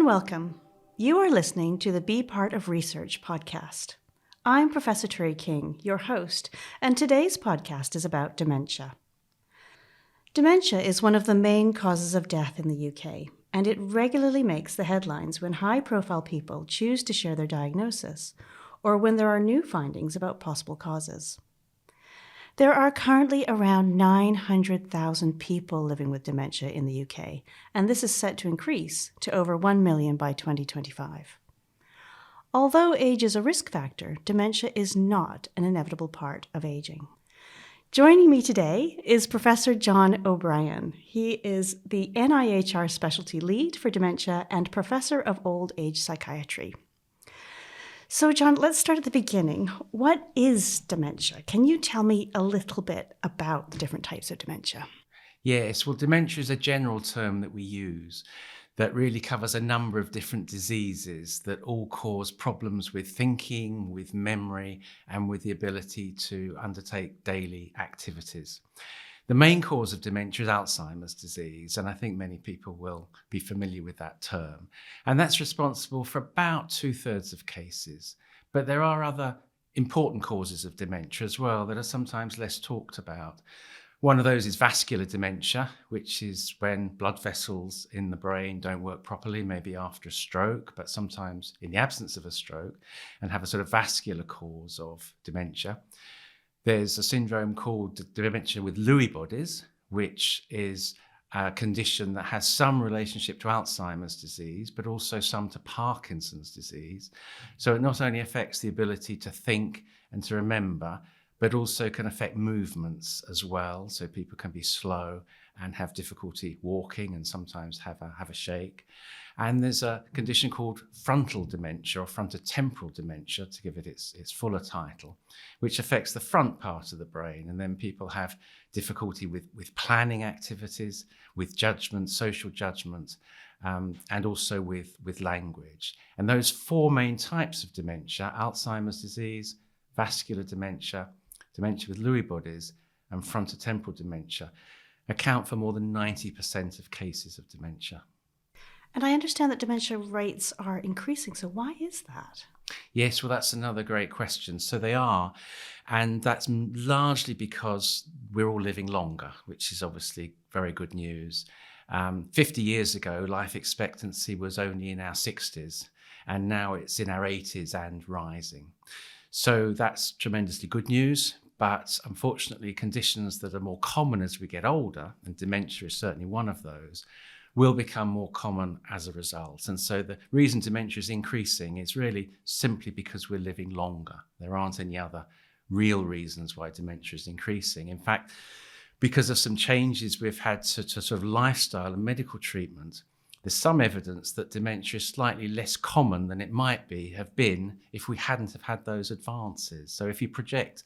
welcome. You are listening to the Be Part of Research podcast. I'm Professor Terry King, your host, and today's podcast is about dementia. Dementia is one of the main causes of death in the UK, and it regularly makes the headlines when high-profile people choose to share their diagnosis, or when there are new findings about possible causes. There are currently around 900,000 people living with dementia in the UK, and this is set to increase to over 1 million by 2025. Although age is a risk factor, dementia is not an inevitable part of aging. Joining me today is Professor John O'Brien. He is the NIHR Specialty Lead for Dementia and Professor of Old Age Psychiatry. So, John, let's start at the beginning. What is dementia? Can you tell me a little bit about the different types of dementia? Yes, well, dementia is a general term that we use that really covers a number of different diseases that all cause problems with thinking, with memory, and with the ability to undertake daily activities. The main cause of dementia is Alzheimer's disease, and I think many people will be familiar with that term. And that's responsible for about 2/3 of cases. But there are other important causes of dementia as well that are sometimes less talked about. One of those is vascular dementia, which is when blood vessels in the brain don't work properly, maybe after a stroke, but sometimes in the absence of a stroke, and have a sort of vascular cause of dementia. There's a syndrome called dementia with Lewy bodies, which is a condition that has some relationship to Alzheimer's disease, but also some to Parkinson's disease. So it not only affects the ability to think and to remember, but also can affect movements as well. So people can be slow and have difficulty walking and sometimes have a shake. And there's a condition called frontal dementia or frontotemporal dementia, to give it its fuller title, which affects the front part of the brain. And then people have difficulty with planning activities, with judgment, social judgment, and also with language. And those four main types of dementia, Alzheimer's disease, vascular dementia, dementia with Lewy bodies, and frontotemporal dementia, account for more than 90% of cases of dementia. And I understand that dementia rates are increasing, so why is that? Yes, well, that's another great question. So they are, and that's largely because we're all living longer, which is obviously very good news. 50 years ago, life expectancy was only in our 60s, and now it's in our 80s and rising. So that's tremendously good news. But unfortunately, conditions that are more common as we get older, and dementia is certainly one of those, will become more common as a result. And so the reason dementia is increasing is really simply because we're living longer. There aren't any other real reasons why dementia is increasing. In fact, because of some changes we've had to sort of lifestyle and medical treatment, there's some evidence that dementia is slightly less common than it might have been if we hadn't have had those advances. So if you project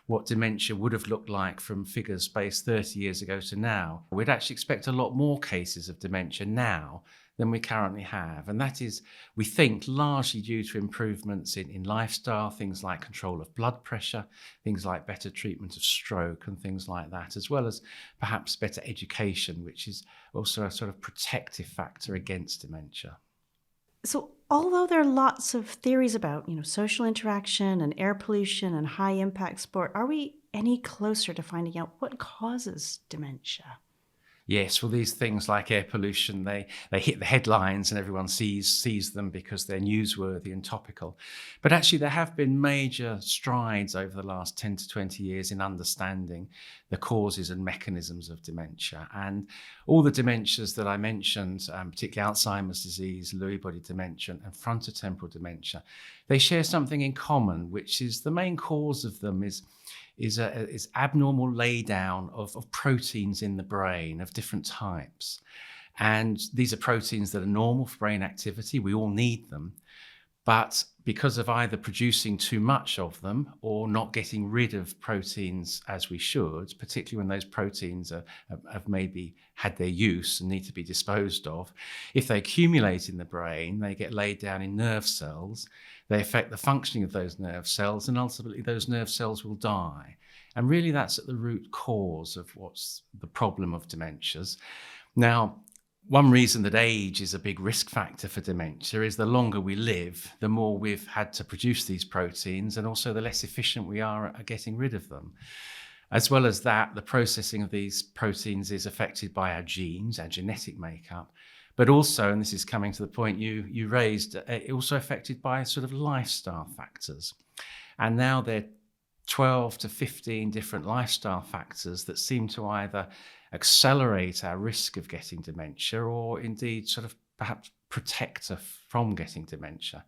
what dementia would have looked like from figures based 30 years ago to now, we'd actually expect a lot more cases of dementia now than we currently have. And that is, we think, largely due to improvements in lifestyle, things like control of blood pressure, things like better treatment of stroke and things like that, as well as perhaps better education, which is also a sort of protective factor against dementia. So although there are lots of theories about, social interaction and air pollution and high impact sport, are we any closer to finding out what causes dementia? Yes, well, these things like air pollution, they hit the headlines and everyone sees them because they're newsworthy and topical. But actually, there have been major strides over the last 10 to 20 years in understanding the causes and mechanisms of dementia. And all the dementias that I mentioned, particularly Alzheimer's disease, Lewy body dementia, and frontotemporal dementia, they share something in common, which is the main cause of them is abnormal laydown of proteins in the brain of different types. And these are proteins that are normal for brain activity. We all need them. But because of either producing too much of them or not getting rid of proteins as we should, particularly when those proteins have maybe had their use and need to be disposed of, if they accumulate in the brain, they get laid down in nerve cells, they affect the functioning of those nerve cells, and ultimately those nerve cells will die. And really that's at the root cause of what's the problem of dementias. Now, One reason that age is a big risk factor for dementia is the longer we live, the more we've had to produce these proteins, and also the less efficient we are at getting rid of them. As well as that, the processing of these proteins is affected by our genes, our genetic makeup, but also, and this is coming to the point you raised, also affected by sort of lifestyle factors. And now there are 12 to 15 different lifestyle factors that seem to either accelerate our risk of getting dementia or indeed sort of perhaps protect us from getting dementia.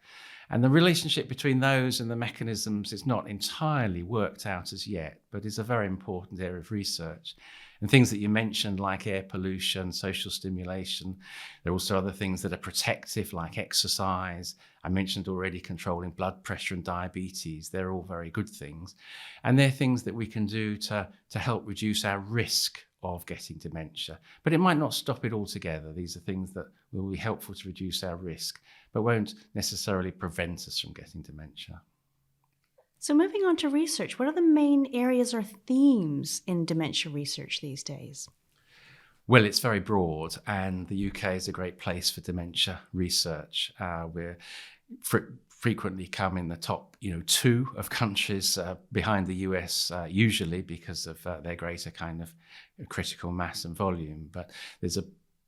And the relationship between those and the mechanisms is not entirely worked out as yet, but is a very important area of research. And things that you mentioned, like air pollution, social stimulation, there are also other things that are protective, like exercise. I mentioned already controlling blood pressure and diabetes. They're all very good things. And they're things that we can do to help reduce our risk of getting dementia. But it might not stop it altogether. These are things that will be helpful to reduce our risk, but won't necessarily prevent us from getting dementia. So moving on to research, what are the main areas or themes in dementia research these days? Well, it's very broad, and the UK is a great place for dementia research. We're frequently come in the top, 2 of countries behind the US, usually because of their greater kind of critical mass and volume. But there's a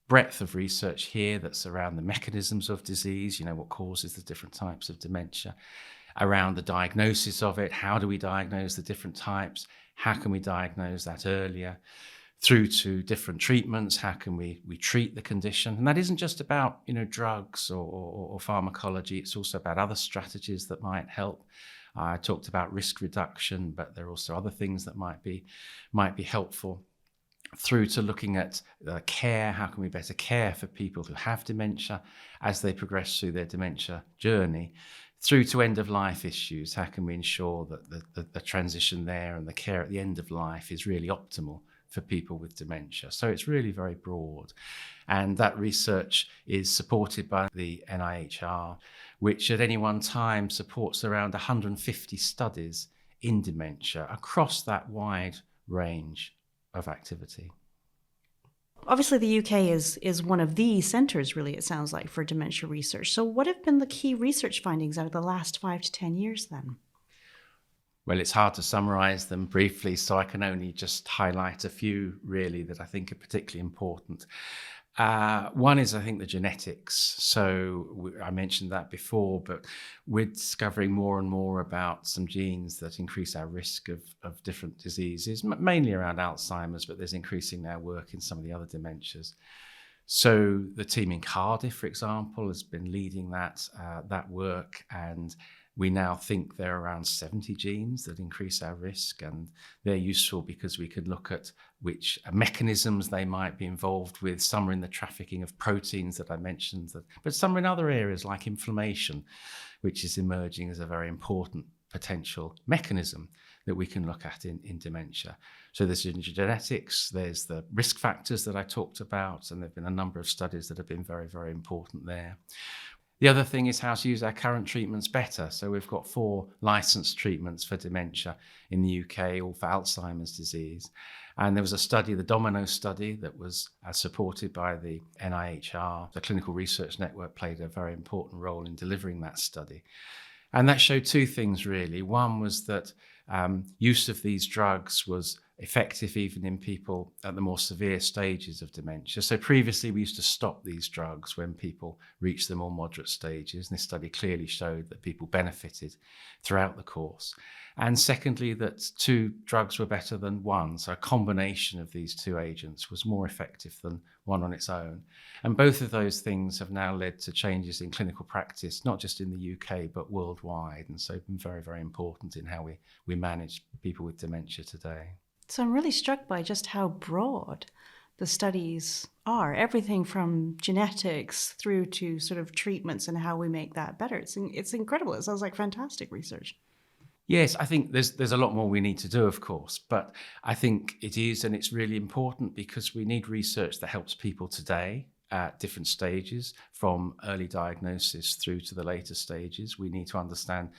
breadth of research here that's around the mechanisms of disease, what causes the different types of dementia, around the diagnosis of it. How do we diagnose the different types? How can we diagnose that earlier? Through to different treatments, how can we treat the condition? And that isn't just about, drugs or pharmacology, it's also about other strategies that might help. I talked about risk reduction, but there are also other things that might be helpful. Through to looking at care, how can we better care for people who have dementia as they progress through their dementia journey? Through to end-of-life issues, how can we ensure that the transition there and the care at the end of life is really optimal for people with dementia? So it's really very broad. And that research is supported by the NIHR, which at any one time supports around 150 studies in dementia across that wide range of activity. Obviously, the UK is one of the centres, really, it sounds like, for dementia research. So what have been the key research findings out of the last 5 to 10 years then? Well, it's hard to summarise them briefly, so I can only just highlight a few, really, that I think are particularly important. One is, I think, the genetics. So I mentioned that before, but we're discovering more and more about some genes that increase our risk of different diseases, mainly around Alzheimer's, but there's increasing now work in some of the other dementias. So the team in Cardiff, for example, has been leading that work, and we now think there are around 70 genes that increase our risk, and they're useful because we can look at which mechanisms they might be involved with. Some are in the trafficking of proteins that I mentioned, but some are in other areas like inflammation, which is emerging as a very important potential mechanism that we can look at in dementia. So there's genetics, there's the risk factors that I talked about, and there have been a number of studies that have been very, very important there. The other thing is how to use our current treatments better. So we've got 4 licensed treatments for dementia in the UK, all for Alzheimer's disease. And there was a study, the Domino study, that was supported by the NIHR. The Clinical Research Network played a very important role in delivering that study. And that showed 2 things, really. One was that use of these drugs was effective even in people at the more severe stages of dementia. So previously we used to stop these drugs when people reached the more moderate stages. And this study clearly showed that people benefited throughout the course. And secondly, that 2 drugs were better than 1. So a combination of these 2 agents was more effective than one on its own. And both of those things have now led to changes in clinical practice, not just in the UK, but worldwide. And so been very, very important in how we manage people with dementia today. So I'm really struck by just how broad the studies are. Everything from genetics through to sort of treatments and how we make that better. It's incredible. It sounds like fantastic research. Yes, I think there's a lot more we need to do, of course, but I think it is, and it's really important because we need research that helps people today at different stages, from early diagnosis through to the later stages. We need to understand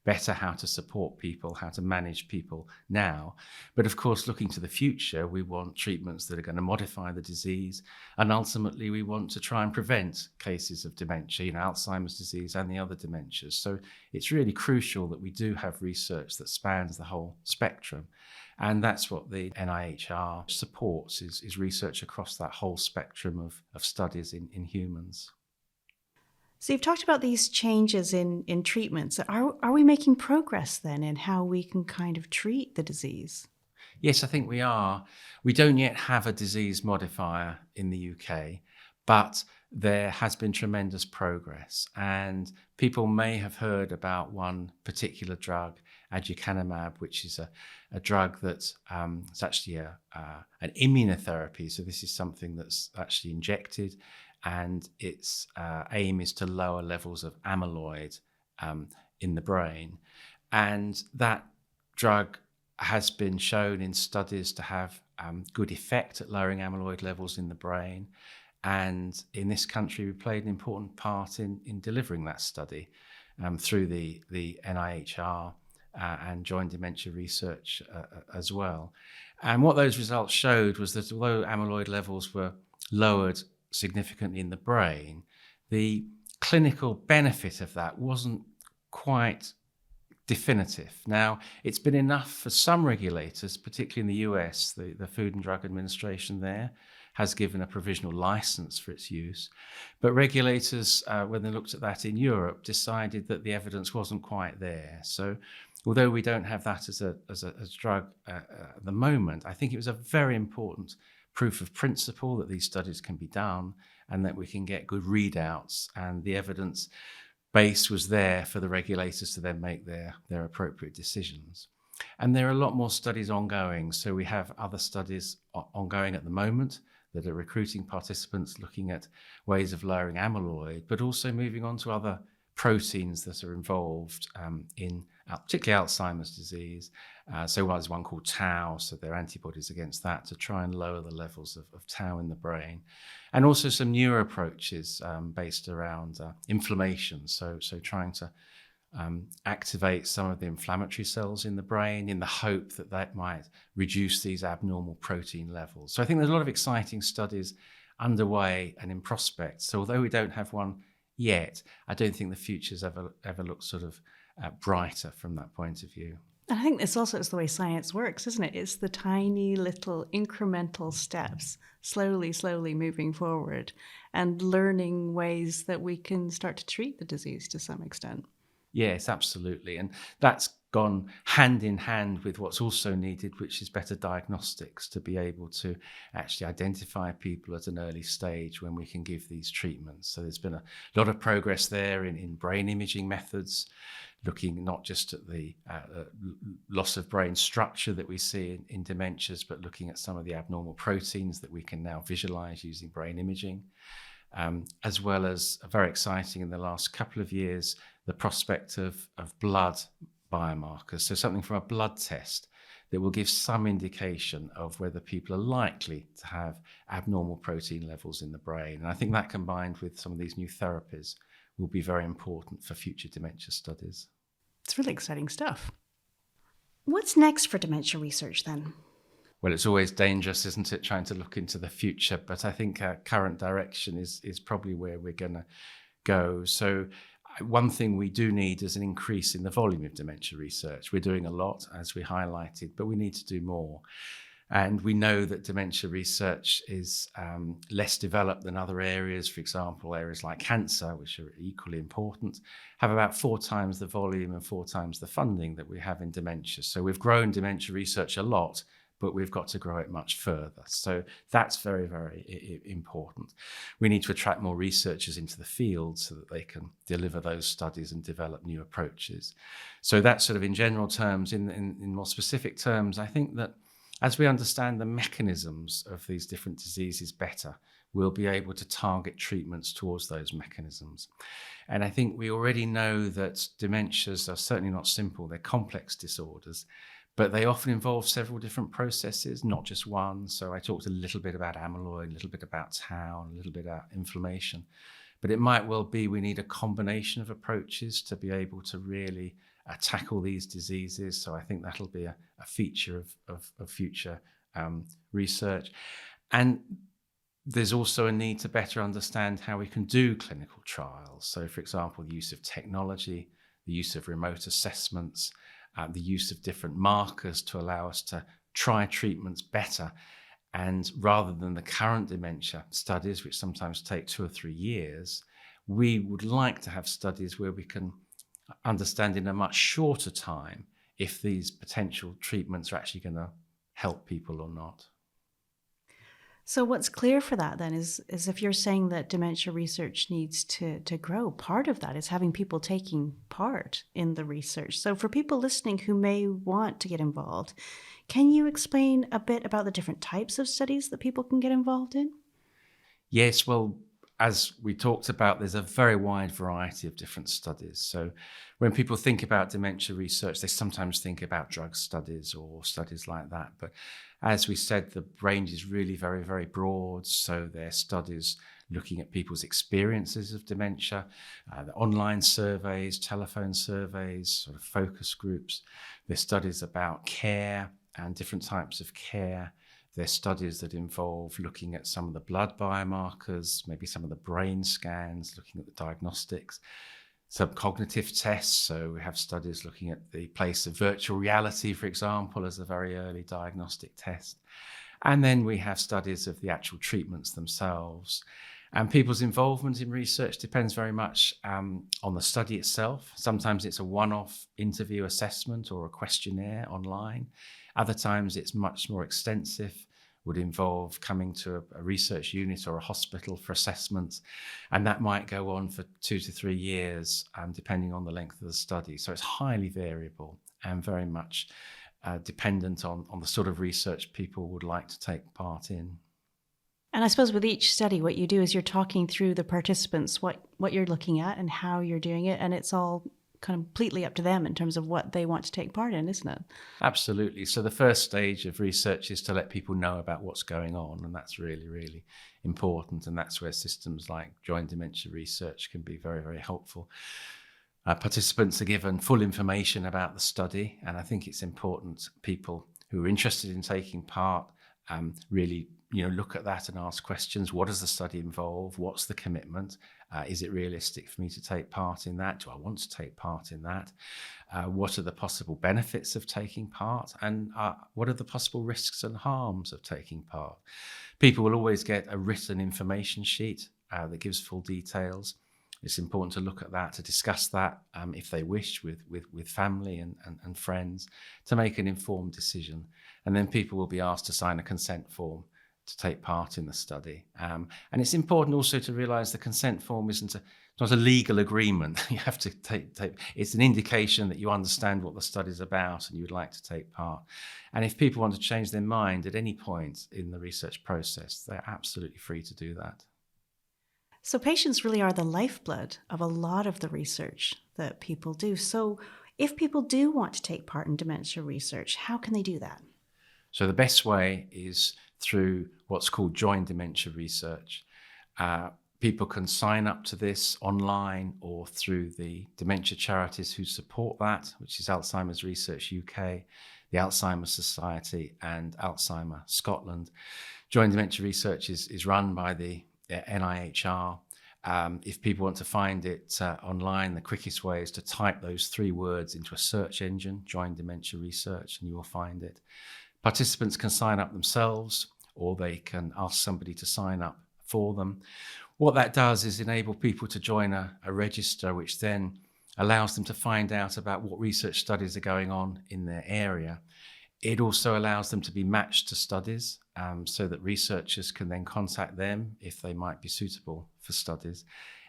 better how to support people, how to manage people now. But of course, looking to the future, we want treatments that are going to modify the disease. And ultimately, we want to try and prevent cases of dementia, Alzheimer's disease and the other dementias. So it's really crucial that we do have research that spans the whole spectrum. And that's what the NIHR supports, is research across that whole spectrum of studies in humans. So you've talked about these changes in treatments. Are we making progress then in how we can kind of treat the disease? Yes, I think we are. We don't yet have a disease modifier in the UK, but there has been tremendous progress. And people may have heard about one particular drug, aducanumab, which is a drug that's it's actually an immunotherapy. So this is something that's actually injected, and its aim is to lower levels of amyloid in the brain. And that drug has been shown in studies to have good effect at lowering amyloid levels in the brain. And in this country, we played an important part in delivering that study through the NIHR and Joint Dementia Research as well. And what those results showed was that although amyloid levels were lowered significantly in the brain, the clinical benefit of that wasn't quite definitive. Now, it's been enough for some regulators, particularly in the US, the Food and Drug Administration there has given a provisional license for its use. But regulators, when they looked at that in Europe, decided that the evidence wasn't quite there. So although we don't have that as a drug at the moment, I think it was a very important proof of principle that these studies can be done and that we can get good readouts, and the evidence base was there for the regulators to then make their appropriate decisions. And there are a lot more studies ongoing. So we have other studies ongoing at the moment that are recruiting participants, looking at ways of lowering amyloid, but also moving on to other proteins that are involved in particularly Alzheimer's disease. So there's one called tau, so there are antibodies against that to try and lower the levels of tau in the brain. And also some newer approaches based around inflammation, so trying to activate some of the inflammatory cells in the brain in the hope that that might reduce these abnormal protein levels. So I think there's a lot of exciting studies underway and in prospect. So although we don't have one yet, I don't think the future's ever looked sort of brighter from that point of view. And I think this also is the way science works, isn't it? It's the tiny little incremental steps, slowly moving forward and learning ways that we can start to treat the disease to some extent. Yes, absolutely. And that's gone hand in hand with what's also needed, which is better diagnostics, to be able to actually identify people at an early stage when we can give these treatments. So there's been a lot of progress there in brain imaging methods, looking not just at the loss of brain structure that we see in dementias, but looking at some of the abnormal proteins that we can now visualize using brain imaging. As well as, very exciting in the last couple of years, the prospect of blood biomarkers. So something from a blood test that will give some indication of whether people are likely to have abnormal protein levels in the brain. And I think that, combined with some of these new therapies, will be very important for future dementia studies. It's really exciting stuff. What's next for dementia research then? Well, it's always dangerous, isn't it, trying to look into the future? But I think our current direction is probably where we're going to go. So one thing we do need is an increase in the volume of dementia research. We're doing a lot, as we highlighted, but we need to do more. And we know that dementia research is less developed than other areas. For example, areas like cancer, which are equally important, have about 4 times the volume and 4 times the funding that we have in dementia. So we've grown dementia research a lot, but we've got to grow it much further. So that's very, very important. We need to attract more researchers into the field so that they can deliver those studies and develop new approaches. So that's sort of in general terms. In more specific terms, I think that as we understand the mechanisms of these different diseases better, we'll be able to target treatments towards those mechanisms. And I think we already know that dementias are certainly not simple. They're complex disorders, but they often involve several different processes, not just one. So I talked a little bit about amyloid, a little bit about tau, a little bit about inflammation. But it might well be we need a combination of approaches to be able to really tackle these diseases. So I think that'll be a feature of future research. And there's also a need to better understand how we can do clinical trials. So, for example, the use of technology, the use of remote assessments, the use of different markers to allow us to try treatments better. And rather than the current dementia studies, which sometimes take 2 or 3 years, we would like to have studies where we can understand in a much shorter time if these potential treatments are actually going to help people or not. So what's clear for that then is if you're saying that dementia research needs to grow, part of that is having people taking part in the research. So for people listening who may want to get involved, can you explain a bit about the different types of studies that people can get involved in? Yes, well, as we talked about, there's a very wide variety of different studies. So when people think about dementia research, they sometimes think about drug studies or studies like that. But as we said, the range is really very, very broad. So there are studies looking at people's experiences of dementia, the online surveys, telephone surveys, sort of focus groups. There's studies about care and different types of care. There's studies that involve looking at some of the blood biomarkers, maybe some of the brain scans, looking at the diagnostics, some cognitive tests. So we have studies looking at the place of virtual reality, for example, as a very early diagnostic test. And then we have studies of the actual treatments themselves. And people's involvement in research depends very much on the study itself. Sometimes it's a one-off interview assessment or a questionnaire online. Other times it's much more extensive, would involve coming to a research unit or a hospital for assessments. And that might go on for 2 to 3 years, depending on the length of the study. So it's highly variable and very much dependent on the sort of research people would like to take part in. And I suppose with each study, what you do is you're talking through the participants, what you're looking at and how you're doing it. And it's all completely up to them in terms of what they want to take part in, isn't it? Absolutely. So the first stage of research is to let people know about what's going on. And that's really, really important. And that's where systems like joint dementia research can be very, very helpful. Participants are given full information about the study. And I think it's important people who are interested in taking part really look at that and ask questions. What does the study involve? What's the commitment? Is it realistic for me to take part in that? Do I want to take part in that? What are the possible benefits of taking part? And what are the possible risks and harms of taking part? People will always get a written information sheet that gives full details. It's important to look at that, to discuss that if they wish with family and friends, to make an informed decision. And then people will be asked to sign a consent form to take part in the study. And it's important also to realise the consent form isn't not a legal agreement. You have to take. It's an indication that you understand what the study's about and you would like to take part. And if people want to change their mind at any point in the research process, they're absolutely free to do that. So patients really are the lifeblood of a lot of the research that people do. So if people do want to take part in dementia research, how can they do that? So the best way is through what's called joint dementia research. People can sign up to this online or through the dementia charities who support that, which is Alzheimer's Research UK, the Alzheimer's Society and Alzheimer Scotland. Joint dementia research is run by the NIHR. If people want to find it online, the quickest way is to type those 3 words into a search engine, joint dementia research, and you will find it. Participants can sign up themselves or they can ask somebody to sign up for them. What that does is enable people to join a register, which then allows them to find out about what research studies are going on in their area. It also allows them to be matched to studies so that researchers can then contact them if they might be suitable for studies.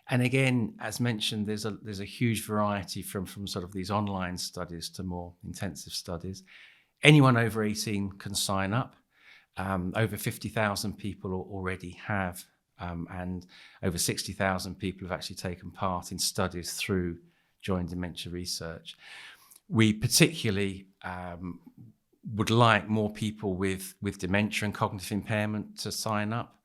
And again, as mentioned, there's a huge variety from sort of these online studies to more intensive studies. Anyone over 18 can sign up. Over 50,000 people already have, and over 60,000 people have actually taken part in studies through joint dementia research. We particularly would like more people with dementia and cognitive impairment to sign up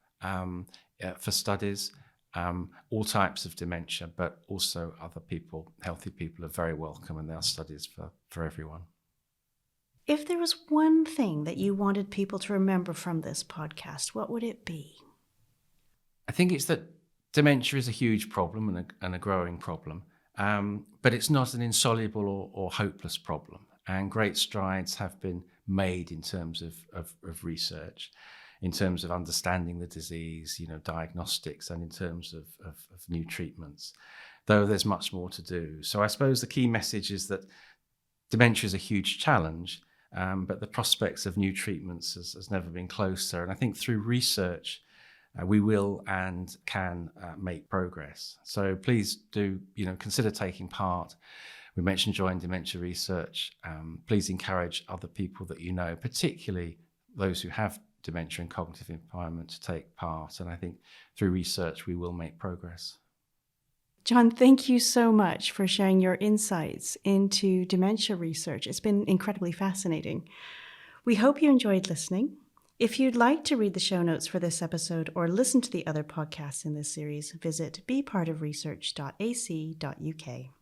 for studies. all types of dementia, but also other people, healthy people, are very welcome, and there are studies for everyone. If there was one thing that you wanted people to remember from this podcast, what would it be? I think it's that dementia is a huge problem and a growing problem, but it's not an insoluble or hopeless problem. And great strides have been made in terms of research, in terms of understanding the disease, diagnostics, and in terms of new treatments, though there's much more to do. So I suppose the key message is that dementia is a huge challenge, but the prospects of new treatments has never been closer. And I think through research, we will and can make progress. So please do, consider taking part. We mentioned Join Dementia Research. Please encourage other people that you know, particularly those who have dementia and cognitive impairment, to take part. And I think through research, we will make progress. John, thank you so much for sharing your insights into dementia research. It's been incredibly fascinating. We hope you enjoyed listening. If you'd like to read the show notes for this episode or listen to the other podcasts in this series, visit bepartofresearch.ac.uk.